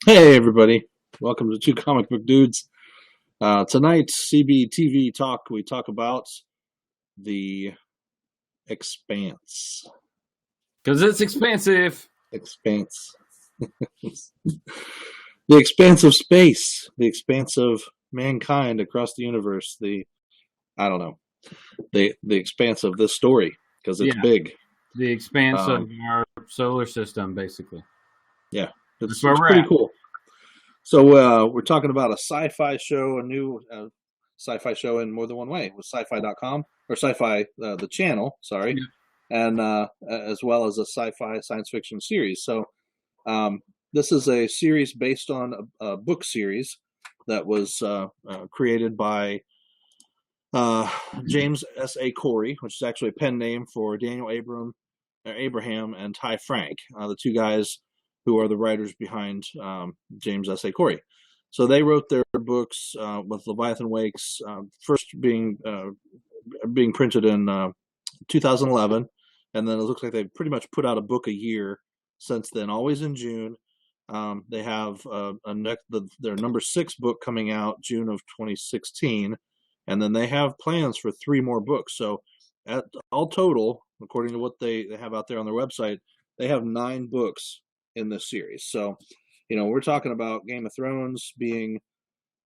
Hey everybody, welcome to Two Comic Book Dudes. Tonight, CBTV Talk, we talk about the Expanse. Because it's expensive. Expanse. The expanse of space, the expanse of mankind across the universe, I don't know, the expanse of this story, because it's Yeah, big. the expanse of Um, our solar system, basically. yeah, That's it's, where it's we're pretty at. cool. So we're talking about a sci-fi show, a new sci-fi show in more than one way with SyFy.com or SyFy the channel, sorry, Yeah. and as well as a sci-fi science fiction series. So um, this is a series based on a book series that was created by uh, James S.A. which is actually a pen name for Daniel Abraham and Ty Frank, the two guys who are the writers behind James S.A. So they wrote their books with Leviathan Wakes, first being printed in 2011, and then it looks like they've pretty much put out a book a year since then, always in June. They have their number 6 book coming out June of 2016, and then they have plans for 3 more books. So, at all total, according to what they have out there on their website, they have 9 books in this series. So, we're talking about Game of Thrones being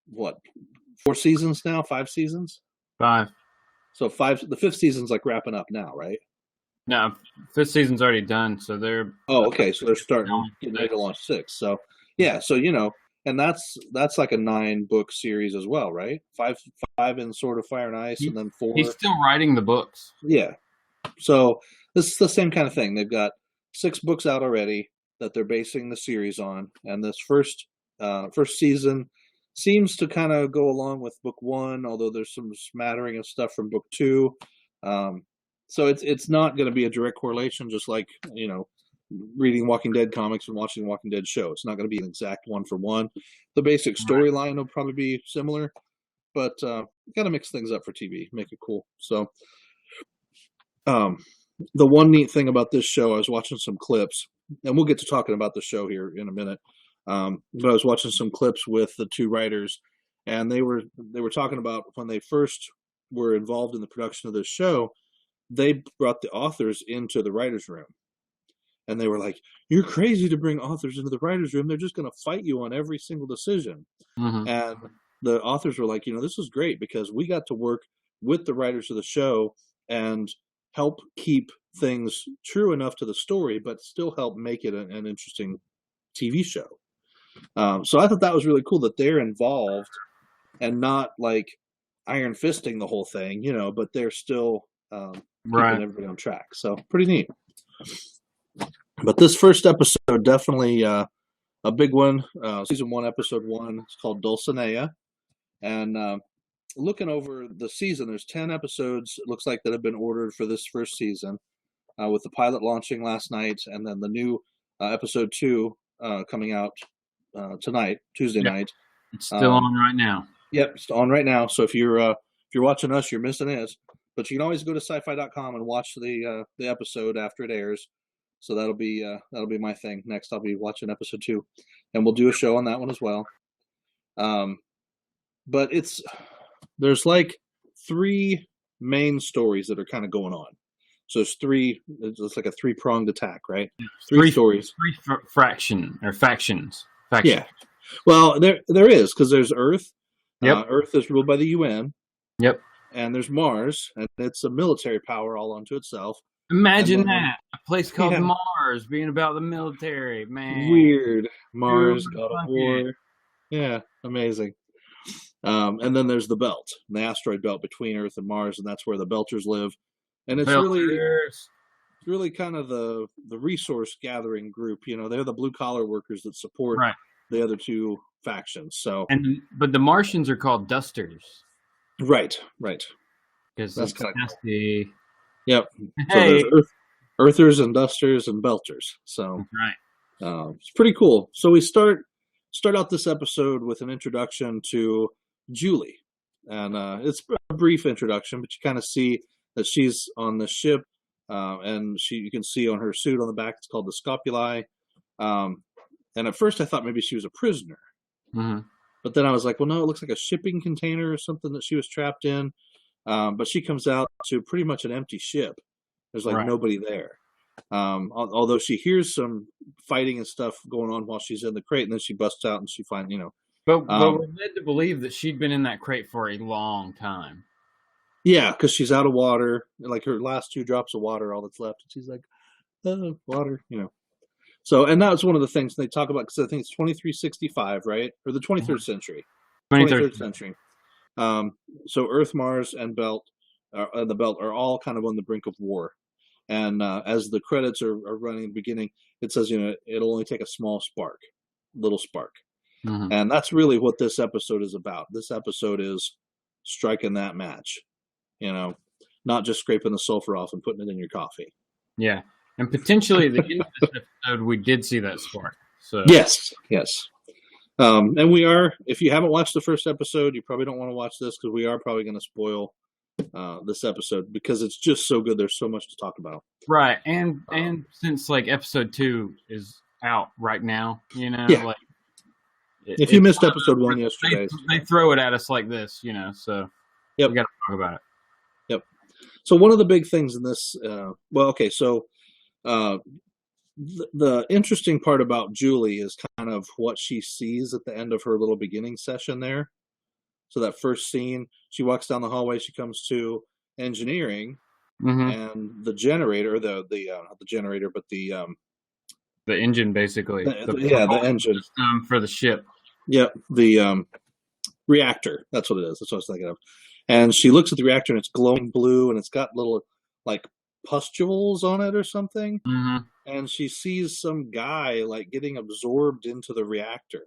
what, 4 seasons now, 5 seasons. 5. So the 5th season's like wrapping up now, right? No, fifth season's already done, so they're Oh, okay. So they're starting, going getting ready to six. launch 6. So yeah, so and that's like a 9 book series as well, right? Five in Sword of Fire and Ice, He, and then he's 4. still writing the books. Yeah. So this is the same kind of thing. They've got 6 books out already that they're basing the series on, and this first season seems to kind of go along with book 1, although there's some smattering of stuff from book 2. Um, so it's not going to be a direct correlation, just like reading Walking Dead comics and watching the Walking Dead show. It's not going to be an exact one for one. The basic Right. storyline will probably be similar, but got to mix things up for TV, make it cool. So um, the one neat thing about this show, I was watching some clips, and we'll get to talking about the show here in a minute. But I was watching some clips with the 2 writers, and they were talking about when they first were involved in the production of this show. They brought the authors into the writers' room, and they were like, "You're crazy to bring authors into the writers' room. They're just going to fight you on every single decision." Mm-hmm. And the authors were like, "This is great because we got to work with the writers of the show and help keep things true enough to the story, but still help make it an interesting TV show." So I thought that was really cool that they're involved and not like iron fisting the whole thing, but they're still keeping Right. everybody on track. So pretty neat. But this first episode definitely a big one. Season 1, episode 1. It's called Dulcinea, and looking over the season, there's 10 episodes. It looks like that have been ordered for this first season, with the pilot launching last night, and then the new episode 2 coming out tonight, Tuesday Yeah, night. it's still Um, on right now. yep, it's on right now. So if you're watching us, you're missing it. But you can always go to SyFy.com and watch the episode after it airs. So that'll be my thing next. I'll be watching episode 2, and we'll do a show on that one as well. Um, but there's like 3 main stories that are kind of going on. So it's like a 3-pronged attack, right? 3 stories. Factions. Yeah. Well, there is, because there's Earth. Yep. Earth is ruled by the UN, Yep. and there's Mars, and it's a military power all unto itself. And Imagine then that. A place called yeah, Mars being about the military, man. weird Who Mars, would God of fuck it? War. Yeah, amazing. And then there's the belt, the asteroid belt between Earth and Mars, and that's where the Belchers live. And Belchers. it's really kind of the resource gathering group. They're the blue collar workers that support Right. the other 2 factions. So But the Martians are called dusters right, right. because That's it's kind of cool. dusty. Yep. So Hey, there's Earthers and Dusters and Belchers. So right. it's pretty cool. So we start out this episode with an introduction to Julie, and it's a brief introduction, but you kind of see that she's on the ship, and you can see on her suit on the back, it's called the Scopuli. Um, And at first I thought maybe she was a prisoner. Mm-hmm. But then I was like, well, no, it looks like a shipping container or something that she was trapped in. But she comes out to pretty much an empty ship. There's like nobody there. Although she hears some fighting and stuff going on while she's in the crate, and then she busts out and she finds, But we're led to believe that she'd been in that crate for a long time. Yeah, because she's out of water. Like her last 2 drops of water, all that's left. And she's like, water, So, and that's one of the things they talk about, because I think it's 2365, right? Or the 23rd century. 23rd century. So Earth, Mars, and the Belt are all kind of on the brink of war. And as the credits are running in the beginning, it says, it'll only take a little spark. Mm-hmm. And that's really what this episode is about. This episode is striking that match, not just scraping the sulfur off and putting it in your coffee. Yeah. And potentially at the end of this episode, we did see that spark. So Yes. And we are, if you haven't watched the first episode, you probably don't want to watch this, because we are probably going to spoil this episode, because it's just so good. There's so much to talk about. Right. And since like episode 2 is out right now, like if you missed episode 1 yesterday, they throw it at us like this, so we got to talk about it. Yep. So one of the big things in this, the interesting part about Julie is kind of what she sees at the end of her little beginning session there. So that first scene, she walks down the hallway, she comes to engineering, and the generator, not the generator, but the engine, basically. The engine for the ship. Yep, the reactor. That's what it is. That's what I was thinking of. And she looks at the reactor, and it's glowing blue, and it's got little like pustules on it or something. Mm-hmm. And she sees some guy like getting absorbed into the reactor.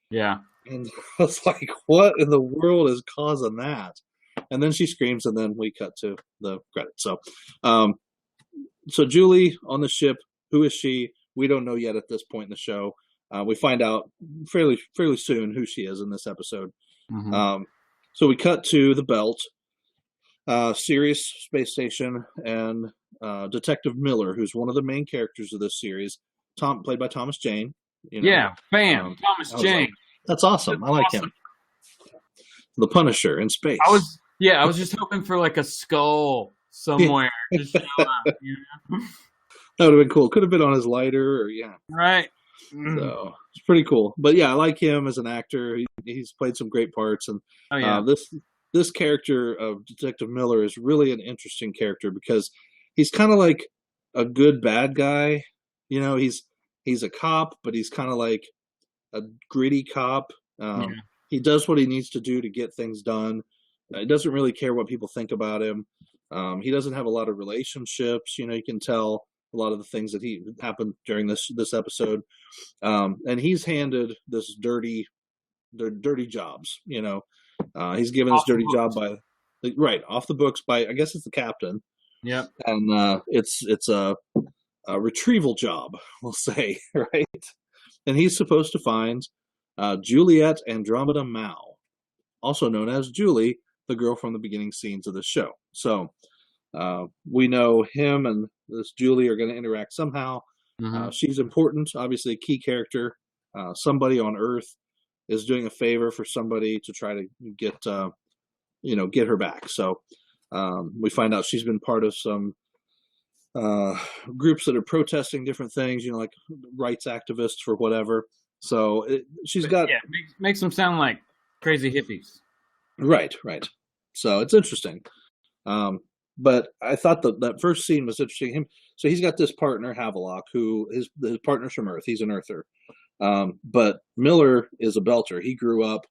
Yeah. And I was like, what in the world is causing that? And then she screams, and then we cut to the credits. So Julie on the ship, who is she? We don't know yet at this point in the show. We find out fairly soon who she is in this episode. Mm-hmm. So we cut to the Belt, Sirius Space Station, and Detective Miller, who's one of the main characters of this series, played by Thomas Jane. Thomas Jane. Like, that's awesome. I like him. The Punisher in space. I was just hoping for like a skull somewhere. To show up, That would have been cool. Could have been on his lighter, or right. So it's pretty cool. But yeah, I like him as an actor. He's played some great parts, and this character of Detective Miller is really an interesting character, because he's kind of like a good bad guy. He's a cop, but he's kind of like a gritty cop. He does what he needs to do to get things done. He doesn't really care what people think about him. He doesn't have a lot of relationships. You can tell a lot of the things that happened during this episode. And he's handed this dirty jobs. He's given his dirty job off the books by, I guess it's the captain. Yep. And it's a retrieval job, we'll say, right? And he's supposed to find Juliet Andromeda Mao, also known as Julie, the girl from the beginning scenes of the show. So we know him and this Julie are going to interact somehow. Mm-hmm. She's important, obviously a key character. Somebody on Earth is doing a favor for somebody to try to get her back. So we find out she's been part of some groups that are protesting different things, like rights activists for whatever. So makes them sound like crazy hippies. Right. So it's interesting. But I thought that first scene was interesting. So he's got this partner, Havelock, who his partner's from Earth. He's an Earther. But Miller is a Belcher. He grew up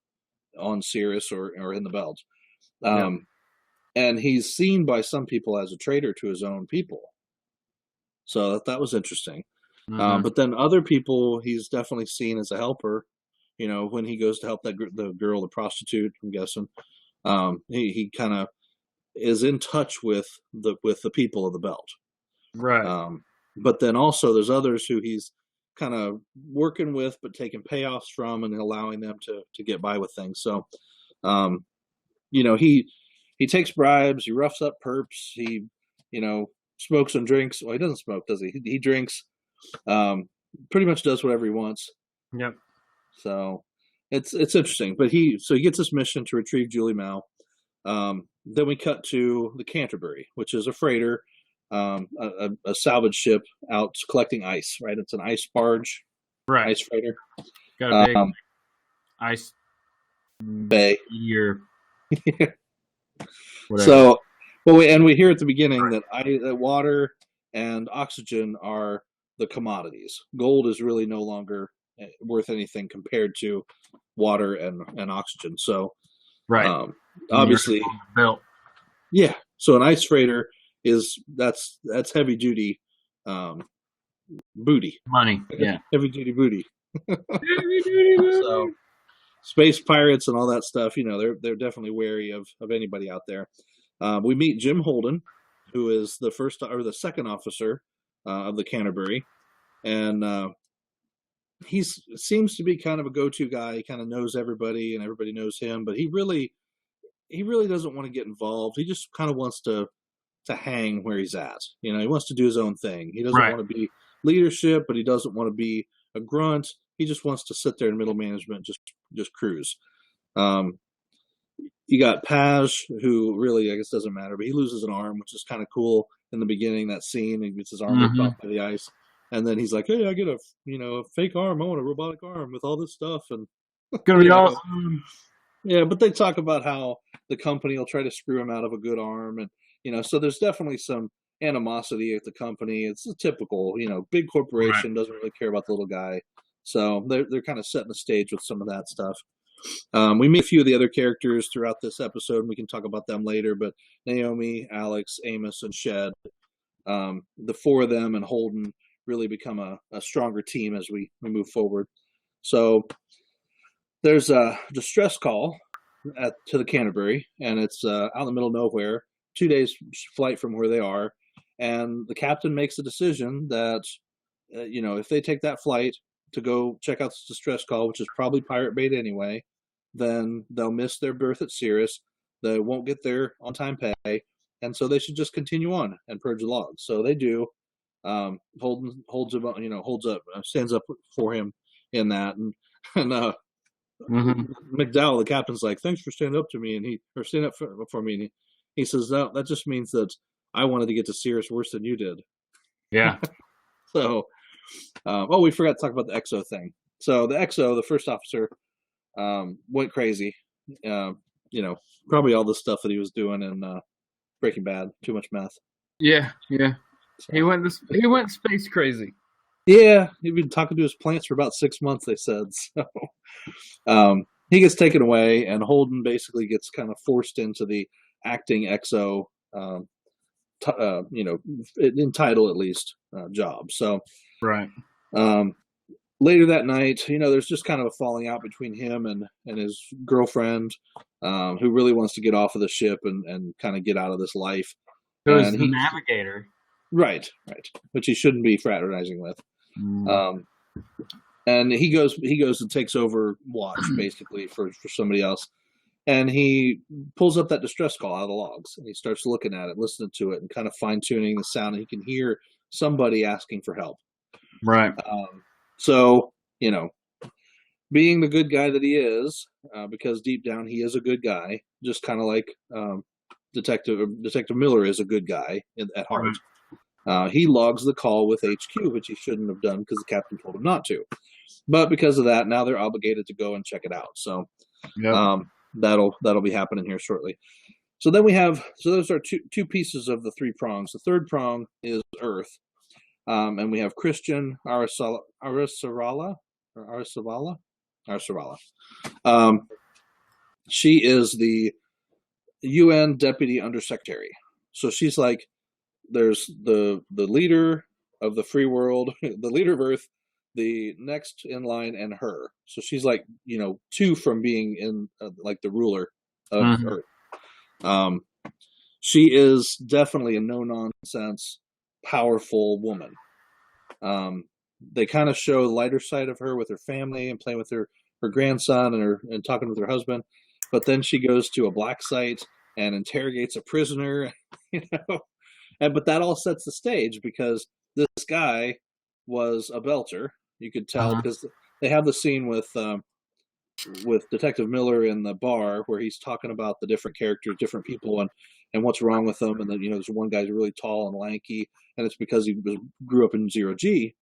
on Sirius or in the Belt. And he's seen by some people as a traitor to his own people. So that was interesting. Mm-hmm. But then other people, he's definitely seen as a helper. When he goes to help the girl, the prostitute, I'm guessing, he kind of is in touch with the people of the Belt. Right. But then also there's others who he's kind of working with, but taking payoffs from and allowing them to get by with things. So, he takes bribes, he roughs up perps, he, smokes and drinks. Well, he doesn't smoke, does he? He drinks, pretty much does whatever he wants. Yep. So it's interesting. But he gets this mission to retrieve Julie Mao. Then we cut to the Canterbury, which is a freighter, a salvage ship out collecting ice. Right, it's an ice barge, Right. ice freighter. Got a big ice bay. Year. So, we hear at the beginning that water and oxygen are the commodities. Gold is really no longer worth anything compared to water and oxygen. So, right. Obviously, belt. Yeah. So an ice freighter that's heavy duty booty. Money. Yeah. Heavy duty booty. So space pirates and all that stuff, they're definitely wary of anybody out there. We meet Jim Holden, who is the first or the second officer of the Canterbury, and he seems to be kind of a go-to guy. He kind of knows everybody, and everybody knows him, but he really doesn't want to get involved. He just kind of wants to hang where he's at. He wants to do his own thing. He doesn't want to be leadership, but he doesn't want to be a grunt. He just wants to sit there in middle management, just cruise. You got Paj, who really, I guess, doesn't matter, but he loses an arm, which is kind of cool in the beginning, that scene. He gets his arm ripped off by the ice. And then he's like, hey, I get a fake arm. I want a robotic arm with all this stuff. And it's going to be awesome. Yeah, but they talk about how the company will try to screw him out of a good arm. And, so there's definitely some animosity at the company. It's a typical, big corporation doesn't really care about the little guy. So they're kind of setting the stage with some of that stuff. We meet a few of the other characters throughout this episode, and we can talk about them later. But Naomi, Alex, Amos, and Shed, the four of them and Holden really become a stronger team as we move forward. So there's a distress call to the Canterbury, and it's out in the middle of nowhere, 2 days flight from where they are. And the captain makes a decision that, if they take that flight to go check out this distress call, which is probably pirate bait anyway, then they'll miss their berth at Sirius. They won't get their on-time pay, and so they should just continue on and purge the logs. So they do. Holden stands up for him in that, and McDowell, the captain's like, "Thanks for standing up to me," and stand up for me. And he says, "No, that just means that I wanted to get to Sirius worse than you did." Yeah. So, we forgot to talk about the EXO thing. So the EXO, the first officer, went crazy. Probably all the stuff that he was doing in Breaking Bad, too much meth. Yeah. So, he went space crazy. Yeah, he'd been talking to his plants for about 6 months, they said. So, he gets taken away, and Holden basically gets kind of forced into the acting EXO, in title at least, job. So, right. Later that night, there's just kind of a falling out between him and his girlfriend, who really wants to get off of the ship and kind of get out of this life. So he's the navigator. Right. Which he shouldn't be fraternizing with. And he goes and takes over watch, basically, for somebody else. And he pulls up that distress call out of the logs, and he starts looking at it, listening to it, and kind of fine-tuning the sound. And he can hear somebody asking for help. Right. So, being the good guy that he is, because deep down he is a good guy, just kind of like Detective Miller is a good guy at heart. Right. He logs the call with HQ, which he shouldn't have done because the captain told him not to. But because of that, now they're obligated to go and check it out. So that'll be happening here shortly. So then those are two pieces of the three prongs. The third prong is Earth. And we have Christian Arasavala. She is the UN Deputy Undersecretary. So she's like, there's the leader of the free world, the leader of Earth, the next in line, and her. So she's like, two from being in like the ruler of Earth. She is definitely a no-nonsense, powerful woman. They kind of show the lighter side of her with her family and playing with her grandson and talking with her husband, but then she goes to a black site and interrogates a prisoner, but that all sets the stage because this guy was a Belcher. You could tell because they have the scene with Detective Miller in the bar where he's talking about the different characters, different people, and what's wrong with them. And then there's one guy's really tall and lanky, and it's because he grew up in 0G.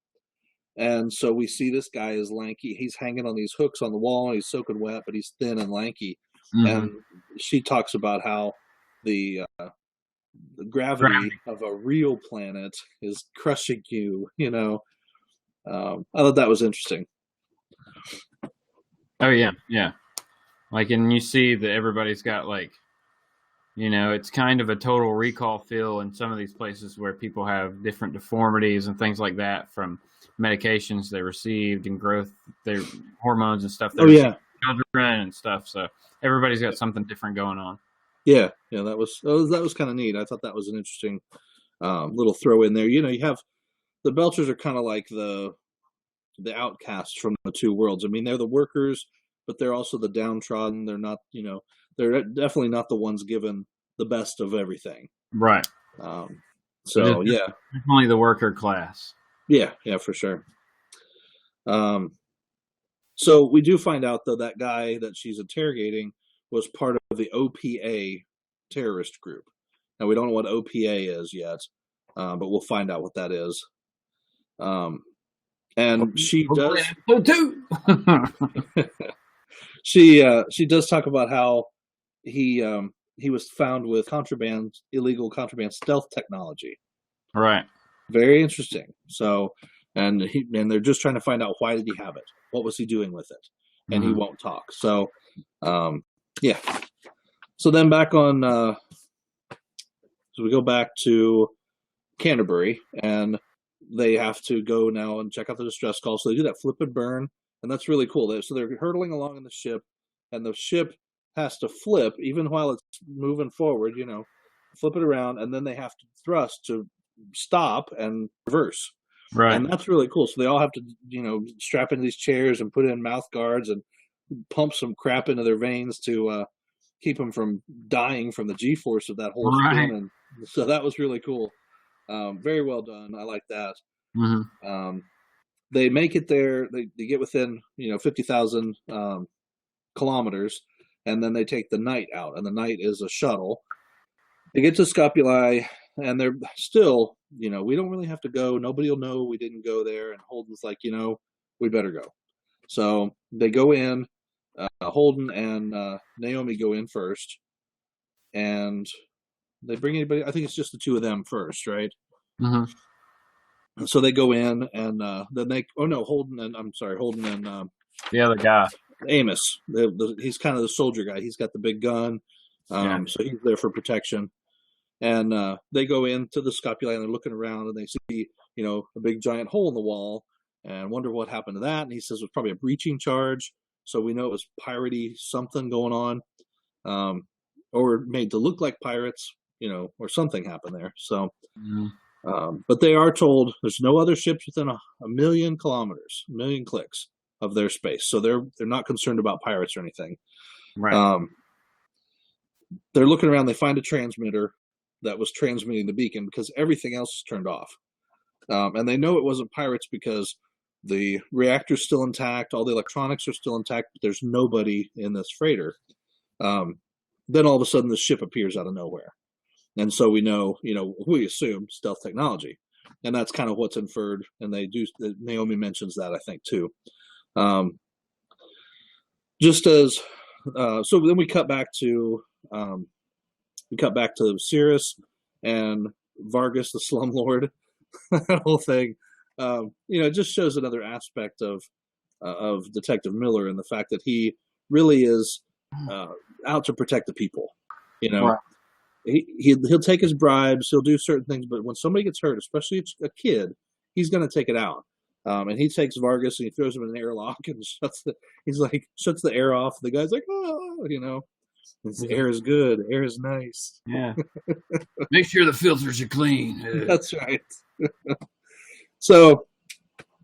And so we see this guy is lanky. He's hanging on these hooks on the wall, and he's soaking wet, but he's thin and lanky. And she talks about how the gravity of a real planet is crushing you. I thought that was interesting. Oh yeah, yeah. Like, and you see that everybody's got like, it's kind of a Total Recall feel in some of these places where people have different deformities and things like that from medications they received and growth, their hormones and stuff. Oh yeah, children and stuff. So everybody's got something different going on. Yeah, that was kind of neat. I thought that was an interesting little throw in there. You have the Belchers are kind of like the outcasts from the two worlds. I mean, they're the workers, but they're also the downtrodden. They're not, they're definitely not the ones given the best of everything. Right. So yeah, definitely the worker class. Yeah, for sure. So we do find out though that guy that she's interrogating was part of the OPA terrorist group. Now we don't know what OPA is yet, but we'll find out what that is. And she does. She does talk about how he was found with illegal contraband stealth technology. Right. Very interesting. So, and they're just trying to find out why did he have it? What was he doing with it? And he won't talk. So, yeah. So then back on. So we go back to Canterbury, and they have to go now and check out the distress call. So they do that flip and burn, and that's really cool. So they're hurtling along in the ship, and the ship has to flip even while it's moving forward. Flip it around, and then they have to thrust to stop and reverse. Right. And that's really cool. So they all have to, strap into these chairs and put in mouth guards and pump some crap into their veins to keep them from dying from the G-force of that whole spin. And so that was really cool. Very well done. I like that. They make it there. They get within, 50,000 kilometers, and then they take the Knight out. And the Knight is a shuttle. They get to Scopuli, and they're still, we don't really have to go. Nobody will know we didn't go there. And Holden's like, we better go. So they go in. Holden and Naomi go in first. And they bring anybody. I think it's just the two of them first, right? So they go in, and then they. Oh no, Holden and the other guy, Amos. He's kind of the soldier guy. He's got the big gun, so he's there for protection. And they go into the Scopuli, and they're looking around, and they see a big giant hole in the wall, and wonder what happened to that. And he says it was probably a breaching charge. So we know it was piratey something going on, or made to look like pirates, or something happened there. So, but they are told there's no other ships within a million kilometers, a million clicks of their space. So they're not concerned about pirates or anything. Right. They're looking around. They find a transmitter that was transmitting the beacon because everything else is turned off. And they know it wasn't pirates because the reactor's still intact, all the electronics are still intact, but there's nobody in this freighter. Then all of a sudden the ship appears out of nowhere. And so we know, we assume stealth technology. And that's kind of what's inferred. And Naomi mentions that, I think, too. So then we cut back to Cirrus and Vargas, the slumlord, that whole thing. It just shows another aspect of Detective Miller and the fact that he really is out to protect the people. Right. He'll take his bribes, he'll do certain things, but when somebody gets hurt, especially a kid, he's going to take it out. And he takes Vargas and he throws him in an airlock and shuts the air off. The guy's like, the air is good, air is nice. Yeah. Make sure the filters are clean. That's right. So,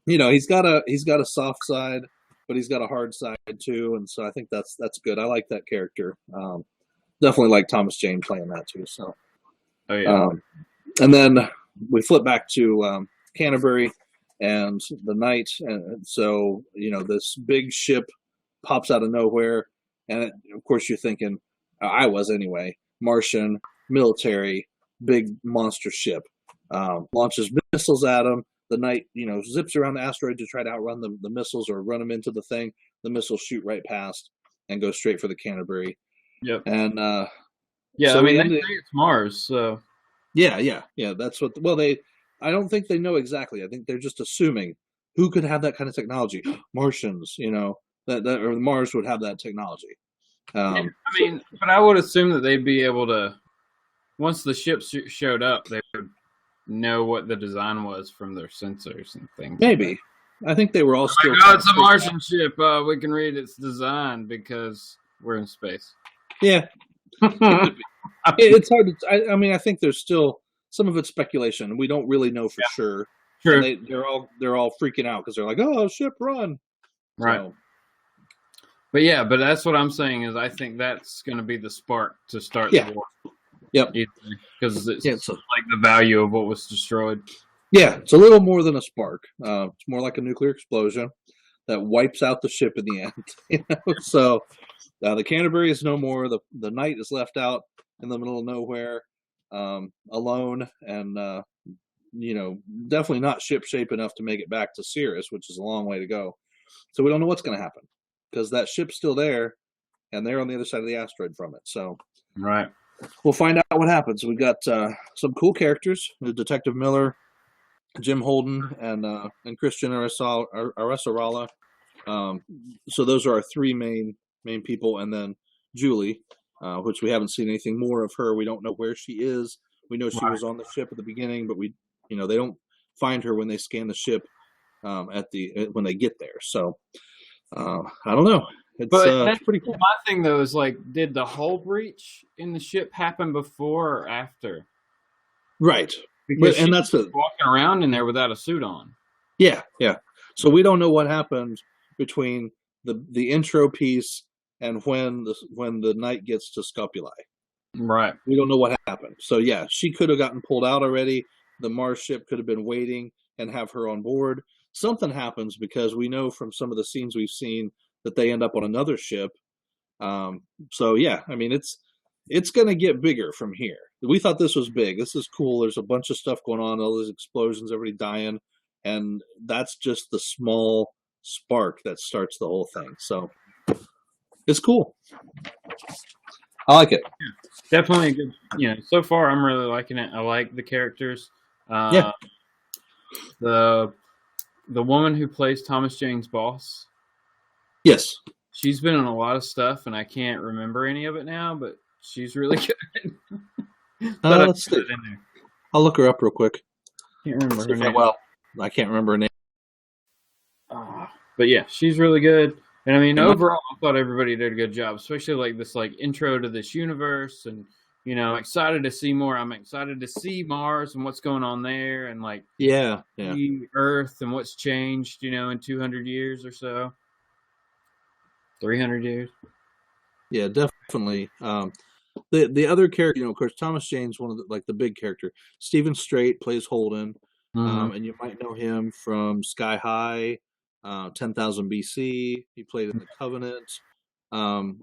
he's got a soft side, but he's got a hard side too, and so I think that's good. I like that character. Definitely like Thomas Jane playing that too. So, oh yeah. And then we flip back to Canterbury, and the night. And so, this big ship pops out of nowhere. And of course, you're thinking, I was anyway, Martian, military, big monster ship. Launches missiles at them. The Knight, zips around the asteroid to try to outrun the missiles or run them into the thing. The missiles shoot right past and go straight for the Canterbury. Yep. And yeah, so they say it's Mars. So yeah. That's what. Well, I don't think they know exactly. I think they're just assuming who could have that kind of technology. Martians, that or Mars would have that technology. I mean, but I would assume that they'd be able to. Once the ship showed up, they would know what the design was from their sensors and things. Maybe. I think they were all still. Oh, it's a Martian ship. We can read its design because we're in space. Yeah. It's hard to. I think there's still some of it's speculation. We don't really know for sure. True. They're all freaking out because they're like, "Oh, ship run!" Right. So. But that's what I'm saying is I think that's going to be the spark to start the war. Yep. Because it's like the value of what was destroyed. Yeah, it's a little more than a spark. It's more like a nuclear explosion that wipes out the ship in the end. So the Canterbury is no more. The Knight is left out in the middle of nowhere, alone, and definitely not ship shape enough to make it back to Sirius, which is a long way to go. So we don't know what's going to happen because that ship's still there, and they're on the other side of the asteroid from it. So right. We'll find out what happens. We've got some cool characters: Detective Miller, Jim Holden, and Christian Arasarala. So those are our three main people, and then Julie, which we haven't seen anything more of her. We don't know where she is. We know she was on the ship at the beginning, but they don't find her when they scan the ship when they get there. So I don't know. It's pretty cool. My thing though is did the hull breach in the ship happen before or after? Right, because that's walking around in there without a suit on. Yeah. So we don't know what happened between the intro piece and when the Knight gets to Scopuli. Right. We don't know what happened. So yeah, she could have gotten pulled out already. The Mars ship could have been waiting and have her on board. Something happens because we know from some of the scenes we've seen that they end up on another ship. So yeah, it's going to get bigger from here. We thought this was big. This is cool. There's a bunch of stuff going on, all these explosions, everybody dying, and that's just the small spark that starts the whole thing. So it's cool. I like it. Yeah, definitely a good. So far I'm really liking it. I like the characters. The woman who plays Thomas Jane's boss. Yes. She's been in a lot of stuff, and I can't remember any of it now, but she's really good. Let's see. I'll look her up real quick. Can't remember her name. Well, I can't remember her name. But yeah, she's really good. And overall, I thought everybody did a good job, especially this intro to this universe, and excited to see more. I'm excited to see Mars and what's going on there, and see Earth and what's changed, in 200 years or so. 300 years. Yeah, definitely. The other character, of course, Thomas Jane's one of the big character. Stephen Strait plays Holden, and you might know him from Sky High, 10,000 BC. He played in The Covenant.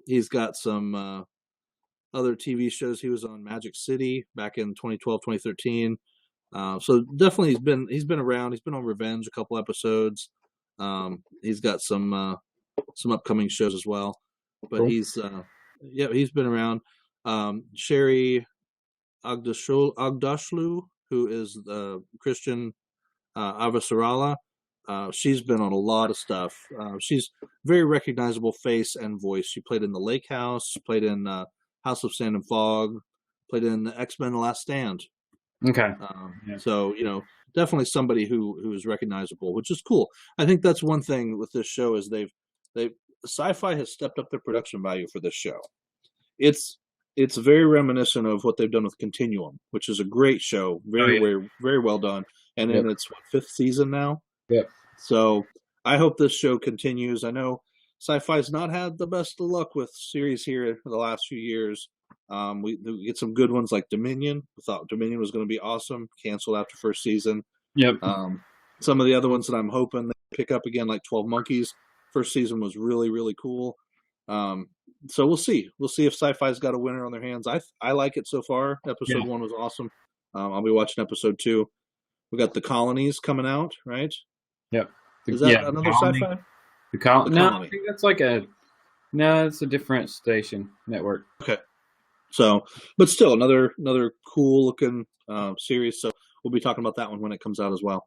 He's got some other TV shows. He was on Magic City back in 2012, 2013. So definitely he's been around. He's been on Revenge a couple episodes. He's got some upcoming shows as well, but cool. He's been around. Sherry Agdashlu, who is Christian Avasarala, she's been on a lot of stuff. She's very recognizable face and voice. She played in The Lake House, played in House of Sand and Fog, played in X-Men: The Last Stand. Okay. So definitely somebody who is recognizable, which is cool. I think that's one thing with this show is SyFy has stepped up their production value for this show. It's very reminiscent of what they've done with Continuum, which is a great show, very very well done, and in its fifth season now. Yeah. So I hope this show continues. I know SyFy's not had the best of luck with series here for the last few years. We get some good ones like Dominion. We thought Dominion was going to be awesome. Canceled after first season. Yep. Some of the other ones that I'm hoping they pick up again, like 12 Monkeys. First season was really, really cool. So we'll see. We'll see if SyFy's got a winner on their hands. I like it so far. Episode 1 was awesome. I'll be watching episode 2. We got The Colonies coming out, right? Yep. Is that another SyFy? The Colony. No, I think that's it's a different station network. Okay. So, but still another cool looking series. So we'll be talking about that one when it comes out as well.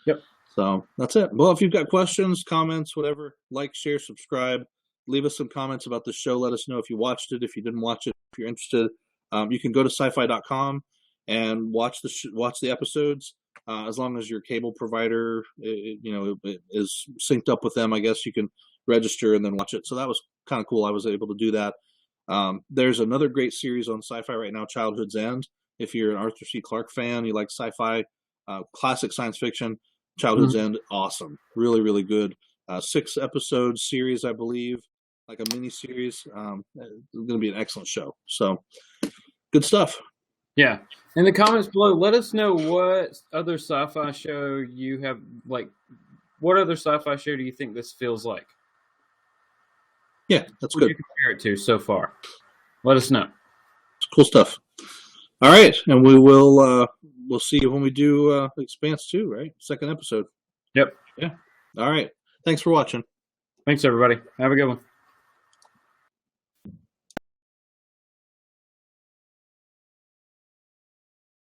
Yep. So that's it. Well, if you've got questions, comments, whatever, like, share, subscribe, leave us some comments about the show. Let us know if you watched it, if you didn't watch it, if you're interested. You can go to syfy.com and watch the episodes. As long as your cable provider, is synced up with them, I guess you can register and then watch it. So that was kind of cool. I was able to do that. There's another great series on SyFy right now, Childhood's End. If you're an Arthur C. Clarke fan, you like sci-fi, classic science fiction, Childhood's End, awesome. Really, really good. 6-episode series, I believe, like a mini series. It's going to be an excellent show. So good stuff. Yeah. In the comments below, let us know what other sci-fi show you have, what other sci-fi show do you think this feels like? Yeah, that's what good. You compare it to so far. Let us know. It's cool stuff. All right, and we'll see you when we do Expanse 2, right? Second episode. Yep. Yeah. All right. Thanks for watching. Thanks, everybody. Have a good one.